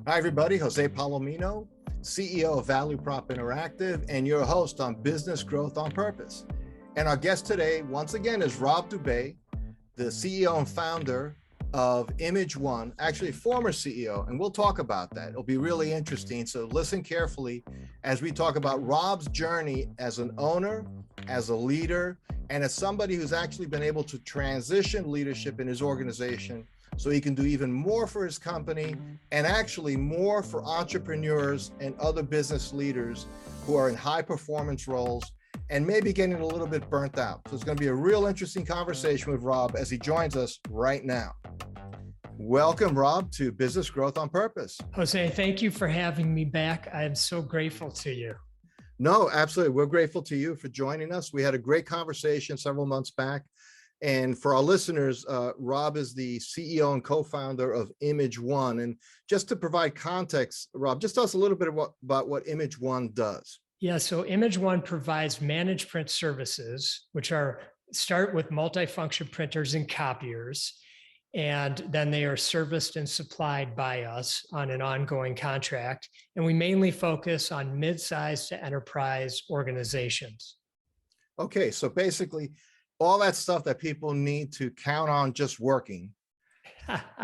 Hi, everybody. Jose Palomino, CEO of Value Prop Interactive, and your host on Business Growth on Purpose. And our guest today, once again, is Rob Dube, the CEO and founder of ImageOne, actually former CEO, and we'll talk about that. It'll be really interesting. So listen carefully as we talk about Rob's journey as an owner, as a leader, and as somebody who's actually been able to transition leadership in his organization so he can do even more for his company and actually more for entrepreneurs and other business leaders who are in high performance roles and maybe getting a little bit burnt out. So it's going to be a real interesting conversation with Rob as he joins us right now. Welcome, Rob, to Business Growth on Purpose. Jose, thank you for having me back. I am so grateful to you. No, absolutely. We're grateful to you for joining us. We had a great conversation several months back. And for our listeners, Rob is the CEO and co-founder of ImageOne. And just to provide context, Rob, just tell us a little bit about what ImageOne does. Yeah, so ImageOne provides managed print services, which start with multifunction printers and copiers. And then they are serviced and supplied by us on an ongoing contract. And we mainly focus on mid-sized to enterprise organizations. Okay, so basically, all that stuff that people need to count on just working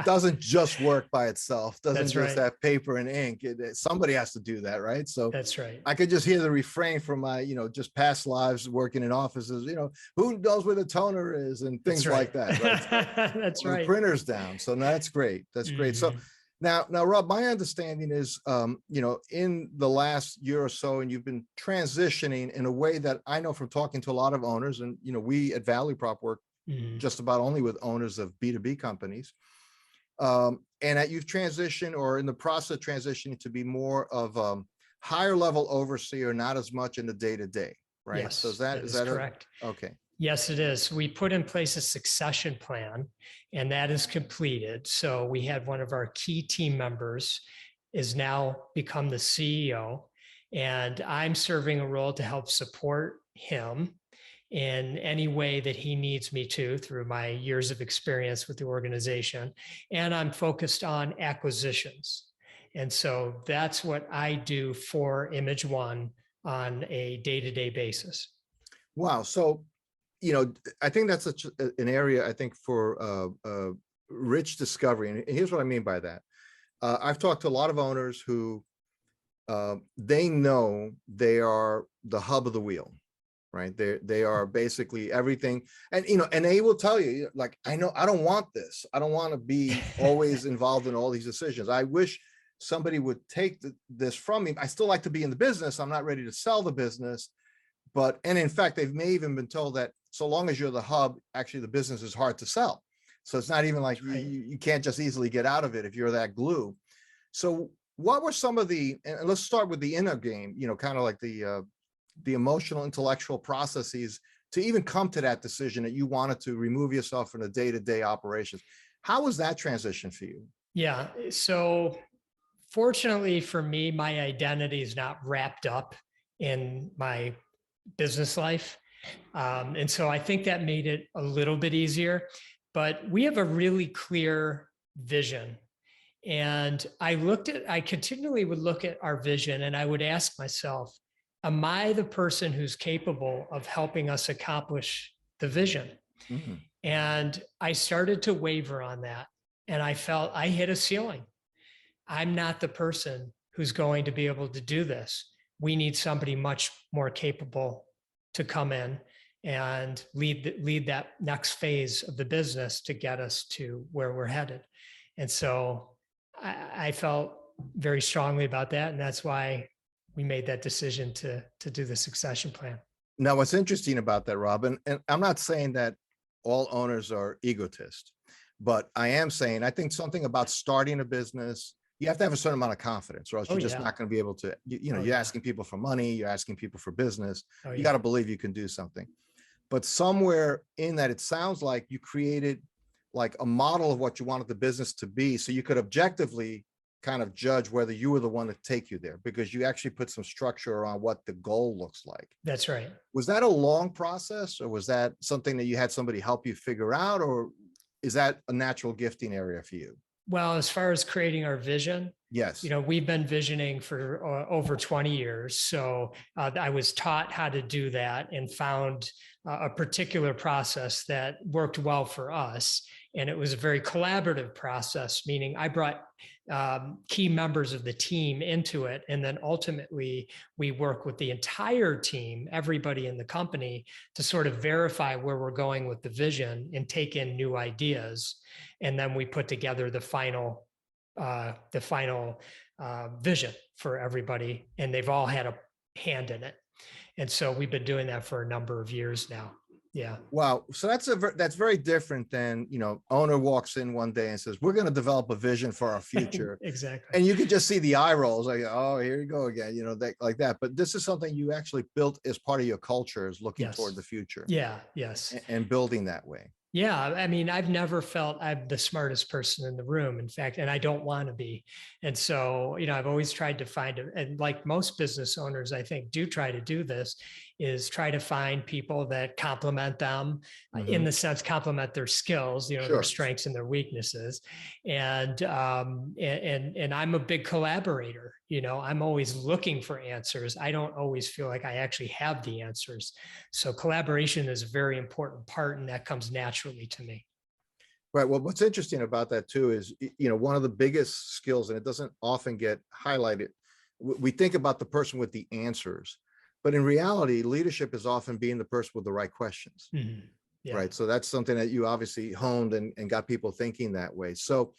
doesn't just work by itself, doesn't just have paper and ink. Somebody has to do that, right? So that's right. I could just hear the refrain from my, just past lives working in offices, who knows where the toner is and things like that, right? That's right. The printer's down. So that's great. That's great. So now, Rob, my understanding is, in the last year or so, and you've been transitioning in a way that I know from talking to a lot of owners, and, we at Value Prop work just about only with owners of B2B companies. And that you've transitioned or in the process of transitioning to be more of higher level overseer, not as much in the day-to-day, right? Yes, so is that correct? Okay. Yes, it is. We put in place a succession plan, and that is completed. So we had one of our key team members is now become the CEO, and I'm serving a role to help support him in any way that he needs me to through my years of experience with the organization. And I'm focused on acquisitions. And so that's what I do for ImageOne on a day-to-day basis. Wow. So, I think that's such an area, I think, for rich discovery. And here's what I mean by that. I've talked to a lot of owners who they know they are the hub of the wheel, right? They are basically everything. And, and they will tell you, like, I don't want this. I don't want to be always involved in all these decisions. I wish somebody would take this from me. I still like to be in the business. I'm not ready to sell the business. And in fact, they may even been told that so long as you're the hub, actually the business is hard to sell. So it's not even like you can't just easily get out of it if you're that glue. So what were some of and let's start with the inner game, kind of like the emotional, intellectual processes to even come to that decision that you wanted to remove yourself from the day-to-day operations. How was that transition for you? Yeah. So fortunately for me, my identity is not wrapped up in my business life. And so I think that made it a little bit easier, but we have a really clear vision. And I continually would look at our vision and I would ask myself, am I the person who's capable of helping us accomplish the vision? Mm-hmm. And I started to waver on that. And I felt I hit a ceiling. I'm not the person who's going to be able to do this. We need somebody much more capable to come in and lead that next phase of the business to get us to where we're headed. And so I felt very strongly about that. And that's why we made that decision to do the succession plan. Now, what's interesting about that, Robin, and I'm not saying that all owners are egotists, but I am saying, I think something about starting a business, you have to have a certain amount of confidence, or else you're just not going to be able to, you're asking people for money, you're asking people for business. You got to believe you can do something. But somewhere in that, it sounds like you created like a model of what you wanted the business to be. So you could objectively kind of judge whether you were the one to take you there, because you actually put some structure around what the goal looks like. That's right. Was that a long process, or was that something that you had somebody help you figure out, or is that a natural gifting area for you? Well, as far as creating our vision, Yes. we've been visioning for over 20 years. So I was taught how to do that and found a particular process that worked well for us. And it was a very collaborative process, meaning I brought key members of the team into it. And then ultimately, we work with the entire team, everybody in the company, to sort of verify where we're going with the vision and take in new ideas. And then we put together the final vision for everybody, and they've all had a hand in it. And so we've been doing that for a number of years now. Yeah. Wow. So that's very different than, owner walks in one day and says, we're going to develop a vision for our future. Exactly. And you can just see the eye rolls like, oh, here you go again, like that. But this is something you actually built as part of your culture, is looking Yes. toward the future. Yeah. Yes. And building that way. Yeah, I mean, I've never felt I'm the smartest person in the room, in fact, and I don't want to be. And so, I've always tried to find, and like most business owners, I think, do try to do this, is try to find people that complement them, in the sense, complement their skills, Sure. their strengths and their weaknesses. And I'm a big collaborator. I'm always looking for answers. I don't always feel like I actually have the answers. So collaboration is a very important part, and that comes naturally to me. Right. Well, what's interesting about that too is, one of the biggest skills, and it doesn't often get highlighted. We think about the person with the answers, but in reality, leadership is often being the person with the right questions. Mm-hmm. Yeah. Right. So that's something that you obviously honed and got people thinking that way. So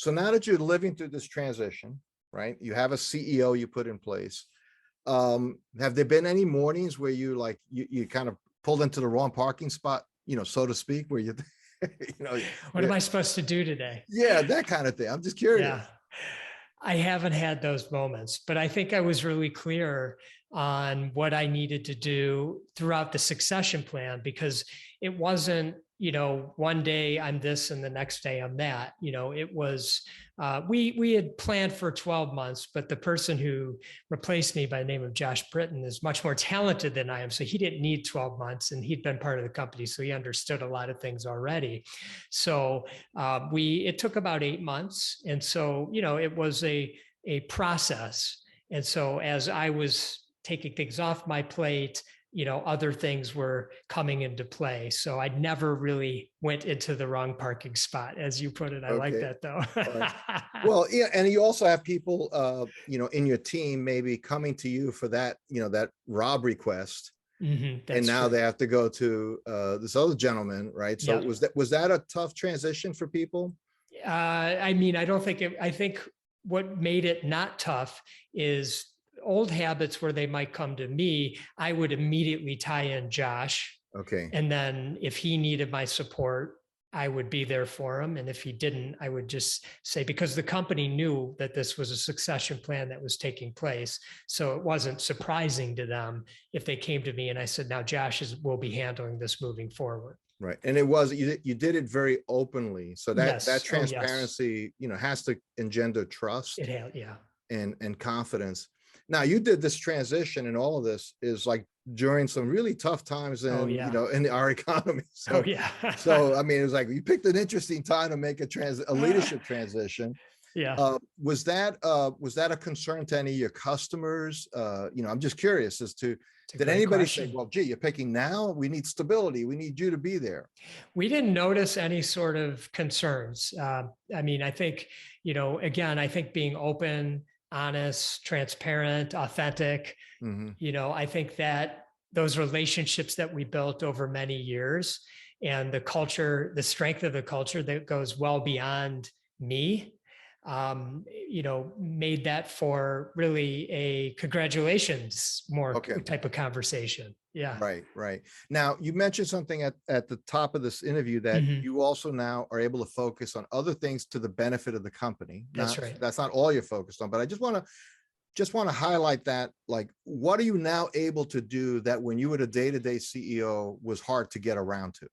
now that you're living through this transition, right, you have a CEO you put in place. Have there been any mornings where you kind of pulled into the wrong parking spot, so to speak, where you, what am I supposed to do today? Yeah, that kind of thing. I'm just curious. Yeah. I haven't had those moments, but I think I was really clear on what I needed to do throughout the succession plan, because it wasn't, one day I'm this and the next day I'm that. It was, we had planned for 12 months, but the person who replaced me, by the name of Josh Britton, is much more talented than I am. So he didn't need 12 months, and he'd been part of the company, so he understood a lot of things already. So it took about 8 months. And so, it was a process. And so as I was taking things off my plate, other things were coming into play. So I never really went into the wrong parking spot, as you put it. I like that though. Right. Well, yeah. And you also have people, in your team, maybe coming to you for that, that Rob request. And now true. they have to go to this other gentleman, right? So Yep. was that a tough transition for people? I mean, I don't think I think what made it not tough is old habits where they might come to me. I would immediately tie in Josh. Okay. And then if he needed my support, I would be there for him. And if he didn't, I would just say, because the company knew that this was a succession plan that was taking place. So it wasn't surprising to them if they came to me and I said, now Josh will be handling this moving forward. Right. And it was, you did it very openly. So that Yes. transparency, has to engender trust. It had, yeah. And confidence. Now, you did this transition, and all of this is like during some really tough times in, in our economy. So, so, I mean, it was like, you picked an interesting time to make a leadership transition. Yeah. Was that a concern to any of your customers? I'm just curious as to, did anybody say, well, gee, you're picking now, we need stability, we need you to be there? We didn't notice any sort of concerns. I mean, I think, again, I think being open, honest, transparent, authentic, I think that those relationships that we built over many years, and the culture, the strength of the culture that goes well beyond me, made that for really a congratulations more type of conversation. Yeah. Right. Now, you mentioned something at the top of this interview that you also now are able to focus on other things to the benefit of the company. That's right. That's not all you're focused on, but I just want to highlight that, like, what are you now able to do that when you were the day-to-day CEO was hard to get around to?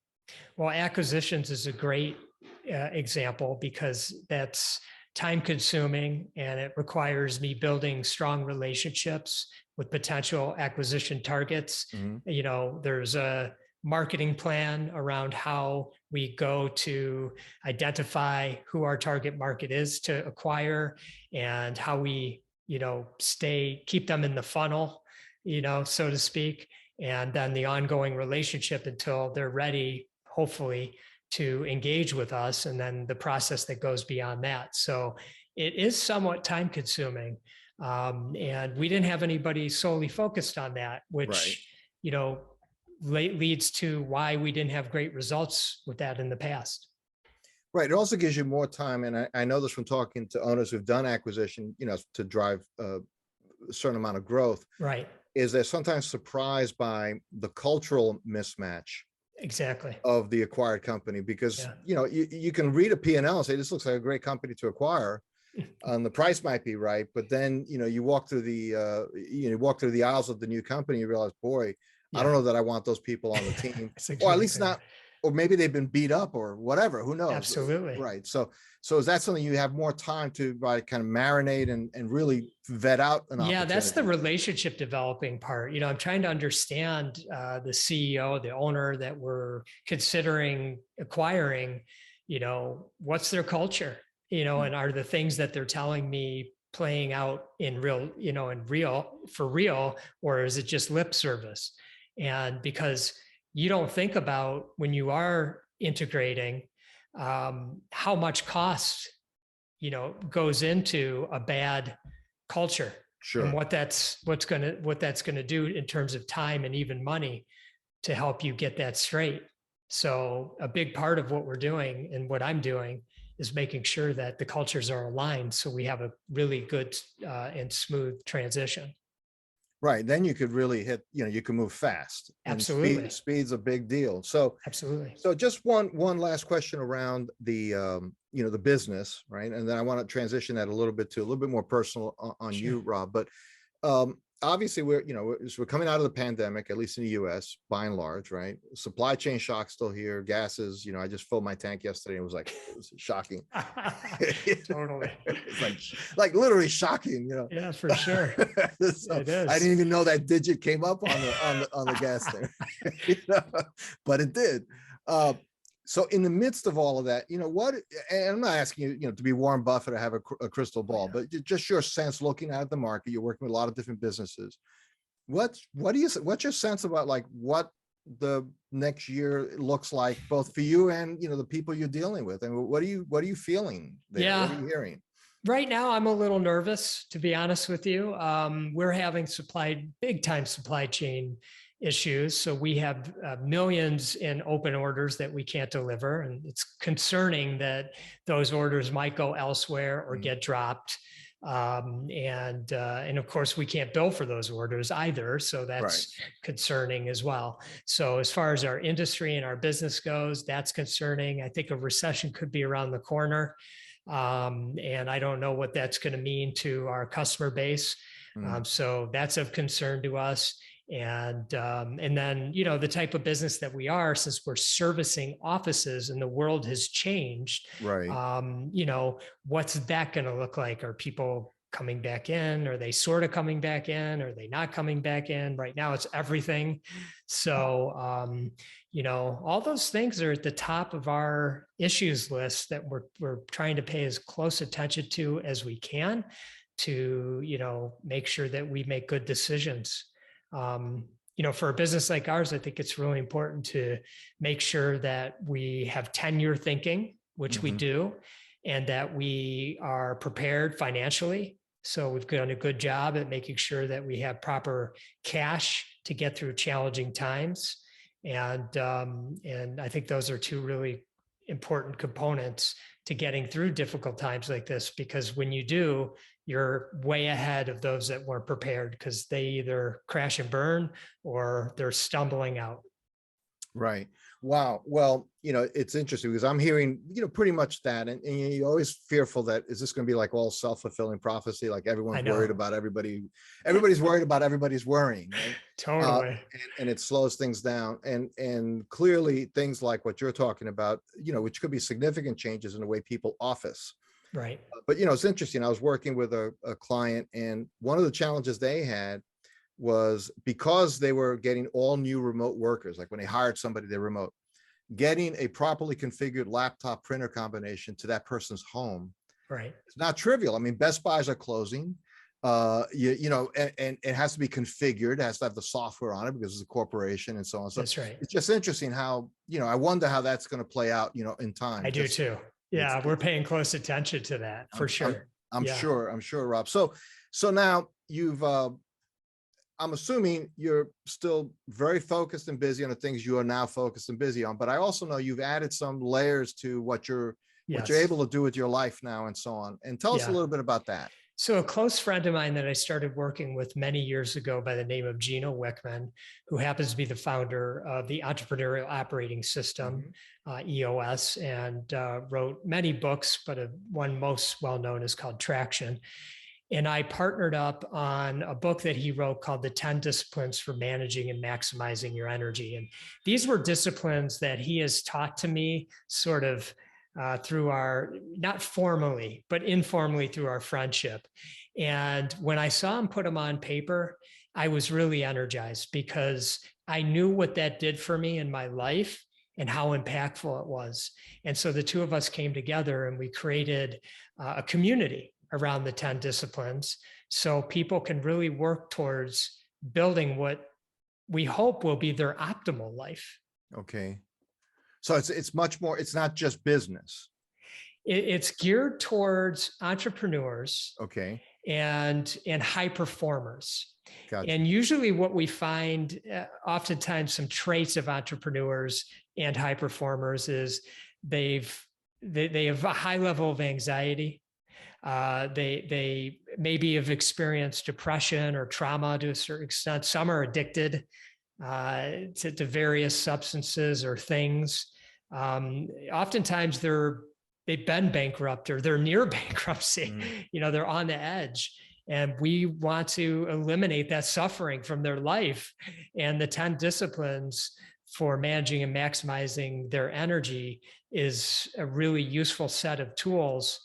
Well, acquisitions is a great example, because that's time consuming, and it requires me building strong relationships with potential acquisition targets. There's a marketing plan around how We go to identify who our target market is to acquire and how we, keep them in the funnel, so to speak. And then the ongoing relationship until they're ready, hopefully, to engage with us, and then the process that goes beyond that. So it is somewhat time consuming. And we didn't have anybody solely focused on that, Right. which, leads to why we didn't have great results with that in the past. Right. It also gives you more time. And I know this from talking to owners who've done acquisition, to drive a certain amount of growth, Right. is they're sometimes surprised by the cultural mismatch Exactly. of the acquired company, because, Yeah. you can read a P&L and say, this looks like a great company to acquire. And the price might be right, but then, you walk through the aisles of the new company, you realize, boy, I don't know that I want those people on the team, or at least not, or maybe they've been beat up or whatever, who knows? Absolutely. Right. So is that something you have more time to kind of marinate and really vet out an opportunity? Yeah, that's the relationship developing part. I'm trying to understand the CEO, the owner that we're considering acquiring, what's their culture, and are the things that they're telling me playing out in real, for real, or is it just lip service? And because you don't think about, when you are integrating, how much cost, goes into a bad culture. Sure. And what that's going to do in terms of time and even money to help you get that straight. So a big part of what we're doing and what I'm doing is making sure that the cultures are aligned, so we have a really good and smooth transition. Right. Then you could really hit, you can move fast. Absolutely. And speed's a big deal. So Absolutely. So just one last question around the, the business, right? And then I want to transition that a little bit more personal on Sure. you, Rob. But obviously we're coming out of the pandemic, at least in the US, by and large, right? Supply chain shock still here. Gases, I just filled my tank yesterday. It was shocking. Totally. It's like literally shocking, Yeah, for sure. So It is. I didn't even know that digit came up on the gas thing, but it did. So in the midst of all of that, what, and I'm not asking you, to be Warren Buffett or have a crystal ball, but just your sense looking at the market, you're working with a lot of different businesses. What's your sense about what the next year looks like, both for you and, the people you're dealing with? And what are you feeling there? Yeah. What are you hearing? Right now, I'm a little nervous, to be honest with you. We're having big time supply chain issues. So we have millions in open orders that we can't deliver. And it's concerning that those orders might go elsewhere or get dropped. And of course, we can't bill for those orders either. So that's concerning as well. So as far as our industry and our business goes, that's concerning. I think a recession could be around the corner. And I don't know what that's going to mean to our customer base. So that's of concern to us. And then, the type of business that we are, since we're servicing offices and the world has changed, Right. What's that going to look like? Are people coming back in? Are they sort of coming back in? Are they not coming back in? Right now, it's everything. So, all those things are at the top of our issues list that we're trying to pay as close attention to as we can to, make sure that we make good decisions. For a business like ours, I think it's really important to make sure that we have 10-year thinking, which we do, and that we are prepared financially. So we've done a good job at making sure that we have proper cash to get through challenging times. And I think those are two really important components to getting through difficult times like this, because when you do, you're way ahead of those that weren't prepared, because they either crash and burn or they're stumbling out. Right. Wow. Well, it's interesting because I'm hearing, pretty much that. And you're always fearful that, is this going to be like all self-fulfilling prophecy? Like everyone's worried about everybody. Everybody's worried about everybody's worrying. Right? Totally. And it slows things down. And clearly things like what you're talking about, which could be significant changes in the way people office. Right. But, it's interesting. I was working with a client, and one of the challenges they had was, because they were getting all new remote workers, like when they hired somebody, they're remote. getting a properly configured laptop printer combination to that person's home. Right. It's not trivial. I mean, Best Buys are closing. You know, and it has to be configured, it has to have the software on it because it's a corporation and so on. So That's right. it's just interesting how, you know, I wonder how that's going to play out, you know, in time. I do too. Yeah, we're paying close attention to that for sure. I'm sure, Rob. So now you've, I'm assuming you're still very focused and busy on the things you are now focused and busy on, but I also know you've added some layers to what you're able to do with your life now and so on. And tell us a little bit about that. So a close friend of mine that I started working with many years ago by the name of Gino Wickman, who happens to be the founder of the Entrepreneurial Operating System, EOS, and wrote many books, but one most well-known is called Traction. And I partnered up on a book that he wrote called The 10 Disciplines for Managing and Maximizing Your Energy. And these were disciplines that he has taught to me sort of through our, not formally, but informally through our friendship. And when I saw him put them on paper, I was really energized because I knew what that did for me in my life and how impactful it was. And so the two of us came together and we created a community around the 10 disciplines so people can really work towards building what we hope will be their optimal life. Okay. So it's much more, it's not just business. It's geared towards entrepreneurs. Okay. And high performers. Gotcha. And usually what we find, oftentimes some traits of entrepreneurs and high performers is they have a high level of anxiety. They maybe have experienced depression or trauma to a certain extent. Some are addicted to various substances or things. Oftentimes they've been bankrupt or they're near bankruptcy. You know, they're on the edge, and we want to eliminate that suffering from their life. And the 10 disciplines for managing and maximizing their energy is a really useful set of tools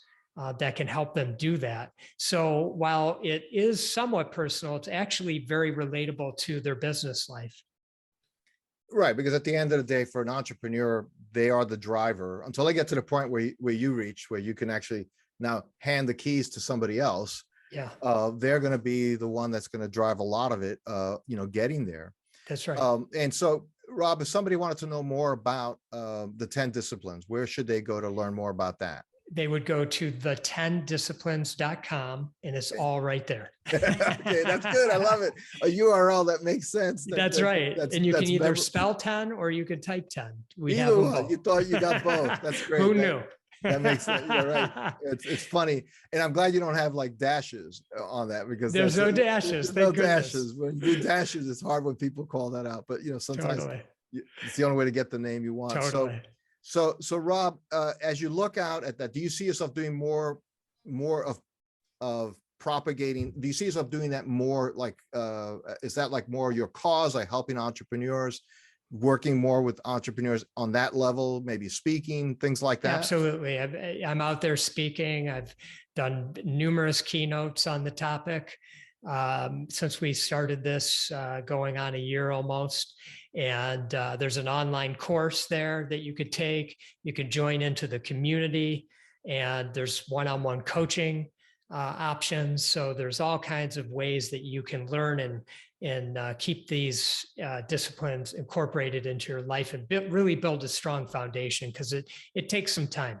that can help them do that. So while it is somewhat personal, it's actually very relatable to their business life. Right, because at the end of the day, for an entrepreneur, they are the driver until they get to the point where you reach, where you can actually now hand the keys to somebody else. Yeah, they're going to be the one that's going to drive a lot of it. You know, getting there. That's right. And so, Rob, if somebody wanted to know more about the 10 disciplines, where should they go to learn more about that? They would go to the10disciplines.com and it's all right there. Okay, that's good. I love it. A URL that makes sense. That's right. And you can either spell 10 or you could type 10. We have one. You thought you got both. That's great. Who knew? That makes sense. You're right. It's funny. And I'm glad you don't have like dashes on that, because there's no dashes. There's no dashes. When you do dashes, it's hard when people call that out. But you know, sometimes it's the only way to get the name you want. Totally. So Rob, as you look out at that, do you see yourself doing more of propagating? Do you see yourself doing that more? Like, is that like more your cause, like helping entrepreneurs, working more with entrepreneurs on that level, maybe speaking, things like that? Absolutely. I'm out there speaking. I've done numerous keynotes on the topic since we started this, going on a year almost. And there's an online course there that you could take. You can join into the community, and there's one-on-one coaching options. So there's all kinds of ways that you can learn and keep these disciplines incorporated into your life and really build a strong foundation, because it takes some time.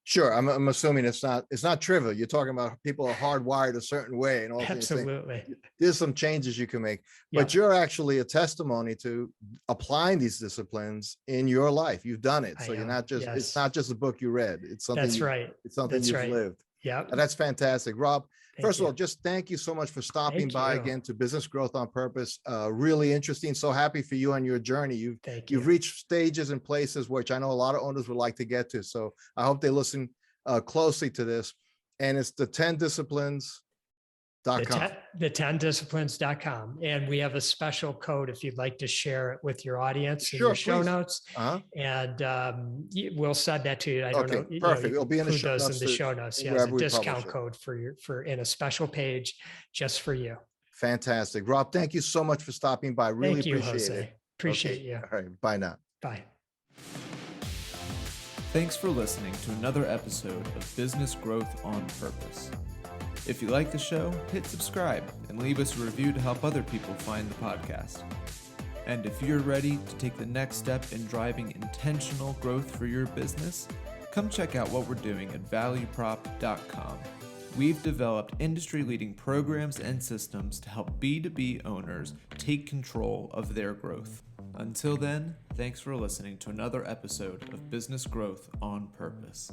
Sure. I'm assuming it's not trivial. You're talking about people are hardwired a certain way, and all. Absolutely. There's some changes you can make, but you're actually a testimony to applying these disciplines in your life. You've done it. So you're not just, it's not just a book you read. It's something. That's right. It's something you've lived. Yeah. That's fantastic. Rob, first of all, just thank you so much for stopping by again to Business Growth on Purpose. Really interesting. So happy for you on your journey. You've reached stages and places which I know a lot of owners would like to get to. So I hope they listen closely to this. And it's the 10disciplines.com. The 10disciplines.com. And we have a special code if you'd like to share it with your audience in your show notes. And we'll send that to you. I don't know. Perfect. It'll be in the show notes. In the show notes. Yeah, a discount code in a special page just for you. Fantastic. Rob, thank you so much for stopping by. Really appreciate it. Appreciate you. All right. Bye now. Bye. Thanks for listening to another episode of Business Growth on Purpose. If you like the show, hit subscribe and leave us a review to help other people find the podcast. And if you're ready to take the next step in driving intentional growth for your business, come check out what we're doing at valueprop.com. We've developed industry-leading programs and systems to help B2B owners take control of their growth. Until then, thanks for listening to another episode of Business Growth on Purpose.